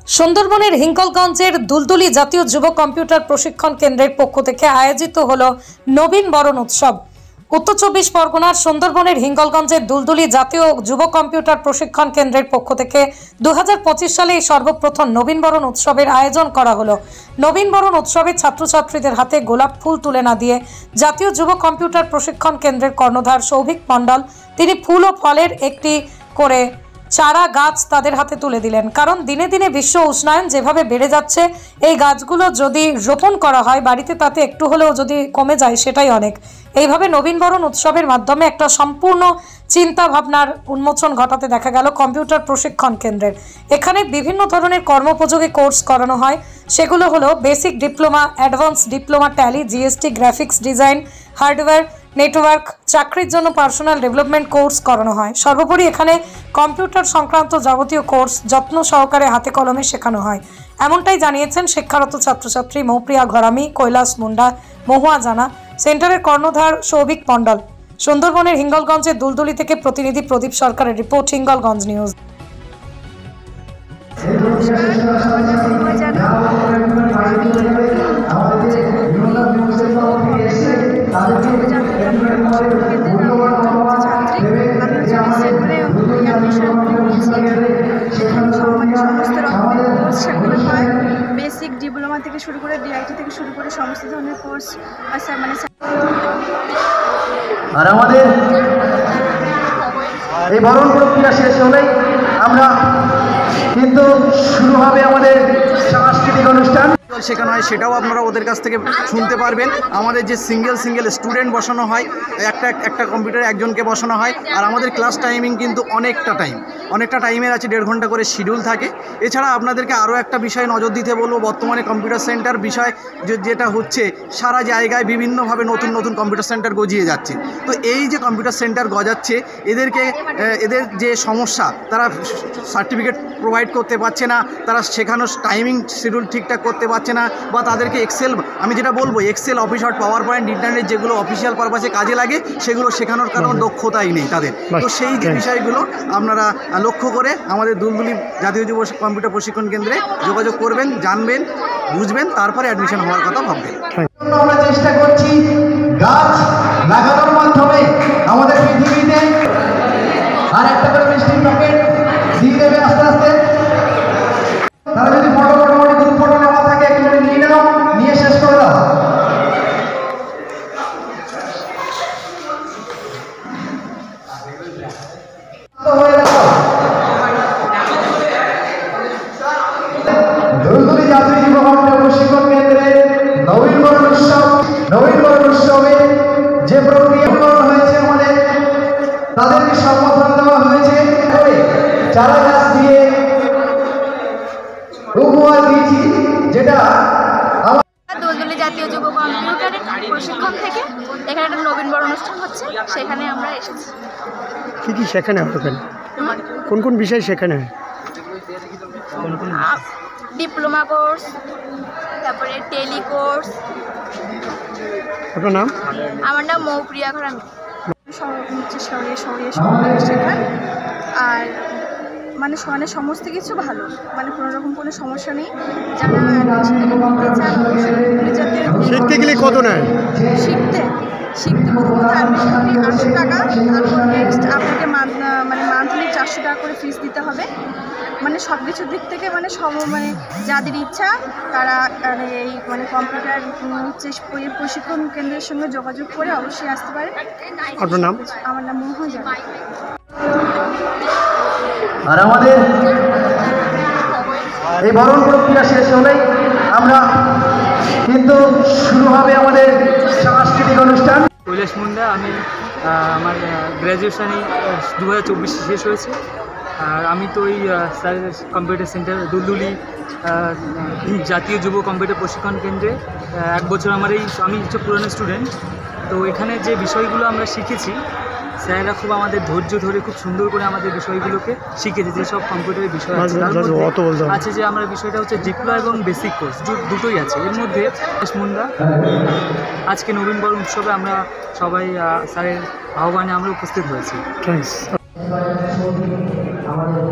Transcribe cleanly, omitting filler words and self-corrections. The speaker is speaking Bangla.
সুন্দরবনের হিঙ্গলগঞ্জের দুলদুলি জাতীয় যুব কম্পিউটার প্রশিক্ষণ কেন্দ্রের পক্ষ থেকে আয়োজিত হলো নবীন বরণ উৎসব। উত্তর ২৪ পরগনার সুন্দরবনের হিঙ্গলগঞ্জের দুলদুলি জাতীয় যুব কম্পিউটার প্রশিক্ষণ কেন্দ্রের পক্ষ থেকে ২০২৫ সালে এই সর্বপ্রথম নবীন বরণ উৎসবের আয়োজন করা হলো। নবীন বরণ উৎসবে ছাত্রছাত্রীদের হাতে গোলাপ ফুল তুলে না দিয়ে জাতীয় যুব কম্পিউটার প্রশিক্ষণ কেন্দ্রের কর্ণধার সৌভিক মণ্ডল তিনি ফুল ও ফলের একটি করে চারা গাছ তাদের হাতে তুলে দিলেন। কারণ দিনে দিনে বিশ্ব উষ্ণায়ন যেভাবে বেড়ে যাচ্ছে, এই গাছগুলো যদি রোপণ করা হয় বাড়িতে, তাতে একটু হলেও যদি কমে যায় সেটাই অনেক। এইভাবে নবীনবরণ উৎসবের মাধ্যমে একটা সম্পূর্ণ চিন্তা ভাবনার উন্মোচন ঘটাতে দেখা গেল কম্পিউটার প্রশিক্ষণ কেন্দ্রের। এখানে বিভিন্ন ধরনের কর্মোপযোগী কোর্স করানো হয়। সেগুলো হলো basic diploma, advance diploma, tally, GST, graphics design, hardware, network, চাকরির জন্য পার্সোনাল ডেভেলপমেন্ট কোর্স করানো হয়। সর্বোপরি এখানে কম্পিউটার সংক্রান্ত যাবতীয় কোর্স যত্ন সহকারে হাতে কলমে শেখানো হয়, এমনটাই জানিয়েছেন শিক্ষারত ছাত্রছাত্রী মৌপ্রিয়া ঘরামি, কৈলাস মুন্ডা, মহুয়া জানা, সেন্টারের কর্ণধার সৌভিক মণ্ডল। সুন্দরবনের হিঙ্গলগঞ্জের দুলদুলি থেকে প্রতিনিধি প্রদীপ সরকারের report, Hingalganj news. Basic diploma থেকে শুরু করে ডিআইটি থেকে শুরু করে সমস্ত ধরনের কোর্স মানে আর আমাদের এই বরণ প্রক্রিয়া শেষ হলেই আমরা কিন্তু শুরু হবে আমাদের সাংস্কৃতিক অনুষ্ঠান শেখানো হয়, সেটাও আপনারা ওদের কাছ থেকে শুনতে পারবেন। আমাদের যে সিঙ্গেল স্টুডেন্ট বসানো হয়, একটা কম্পিউটারে একজনকে বসানো হয়। আর আমাদের ক্লাস টাইমিং কিন্তু অনেকটা টাইমের আছে, 1.5 ঘন্টা করে শিডিউল থাকে। এছাড়া আপনাদেরকে আরও একটা বিষয় নজর দিতে বলবো, বর্তমানে কম্পিউটার সেন্টার বিষয় যেটা হচ্ছে, সারা জায়গায় বিভিন্নভাবে নতুন কম্পিউটার সেন্টার গজিয়ে যাচ্ছে। তো এই যে কম্পিউটার সেন্টার গজাচ্ছে, এদের যে সমস্যা, তারা সার্টিফিকেট প্রোভাইড করতে পারছে না, তারা শেখানোর টাইমিং শিডিউল ঠিকঠাক করতে পারছে না, বা তাদেরকে এক্সেল, আমি যেটা বলবো Excel, office word, power point, internet যেগুলো অফিসিয়াল পারপাসে কাজে লাগে সেগুলো শেখানোর কারণ দক্ষতাই নেই তাদের। তো সেই যে বিষয়গুলো আপনারা লক্ষ্য করে আমাদের দুলদুলি জাতীয় যুব কম্পিউটার প্রশিক্ষণ কেন্দ্রে যোগাযোগ করবেন, জানবেন, বুঝবেন, তারপরে অ্যাডমিশন হওয়ার কথা ভাববেন। আমরা চেষ্টা করছি গাছ লাগানোর মাধ্যমে আমাদের পৃথিবীতে আর একটা করে মিষ্টির প্যাকেট দিয়ে দেবে আস্তে আস্তে। তারা যদি মোটামুটি গ্রুপ ফটো নেওয়া থাকে একটু নিয়ে নাও, নিয়ে শেষ করে দাও। দুলদুলি জাতীয় যুব কম্পিউটার প্রশিক্ষণ কেন্দ্রে নবীন বরণ উৎসবে যে প্রক্রিয়া হয়েছে, আমাদের তাদেরকে সম্বোধন দেওয়া হয়েছে, চারা গাছ দিয়ে উপহার দিয়েছি, যেটা দুলদুলি জাতীয় যুব কম্পিউটার প্রশিক্ষণ থেকে এখানে একটা নবীন বরণ অনুষ্ঠান হচ্ছে, সেখানে আমরা এসেছি। কি শেখানো হয়? কোন বিষয় শেখানো হয়? ডিপ্লোমা কোর্স, তারপরে টেলি কোর্স। আপনার নাম? আমার নাম মৌপ্রিয়া ঘরামি। সরিয়ে শেখান, আর মানে সমস্ত কিছু ভালো, মানে কোনো রকম কোনো সমস্যা নেই। যারা শিখতে গেলে কত নেয়? শিখতে প্রথমত অ্যাডমিশন ফি 800 টাকা, তারপর নেক্সট আপনাকে মান্থলি 400 টাকা করে ফিস দিতে হবে। মানে সব কিছুর দিক থেকে মানে যাদের ইচ্ছা তারা এই কম্পিউটার প্রশিক্ষণ কেন্দ্রের সঙ্গে যোগাযোগ করে অবশ্যই আসতে পারে। আপনার নাম? আমার নাম মহুয়া জানা। আর আমাদের এই বরণ প্রক্রিয়া শেষ হলেই আমরা কিন্তু শুরু হবে আমাদের সাংস্কৃতিক অনুষ্ঠান। কৈলাস মুন্ডা, আমি আমার গ্র্যাজুয়েশন 2024 শেষ হয়েছে। আর আমি তো ওই কম্পিউটার সেন্টার দুলদুলি জাতীয় যুব কম্পিউটার প্রশিক্ষণ কেন্দ্রে 1 বছর আমি হচ্ছে পুরনো স্টুডেন্ট। তো এখানে যে বিষয়গুলো আমরা শিখেছি, স্যারেরা খুব আমাদের ধৈর্য ধরে খুব সুন্দর করে আমাদের বিষয়গুলোকে শিখেছে। যেসব কম্পিউটারের বিষয় আছে, যে আমরা বিষয়টা হচ্ছে ডিপ্লো এবং বেসিক কোর্স দুটোই আছে। এর মধ্যে মুন্ডা আজকে নবীন বরণ উৎসবে আমরা সবাই স্যারের আহ্বানে আমরা উপস্থিত হয়েছি। আমাদের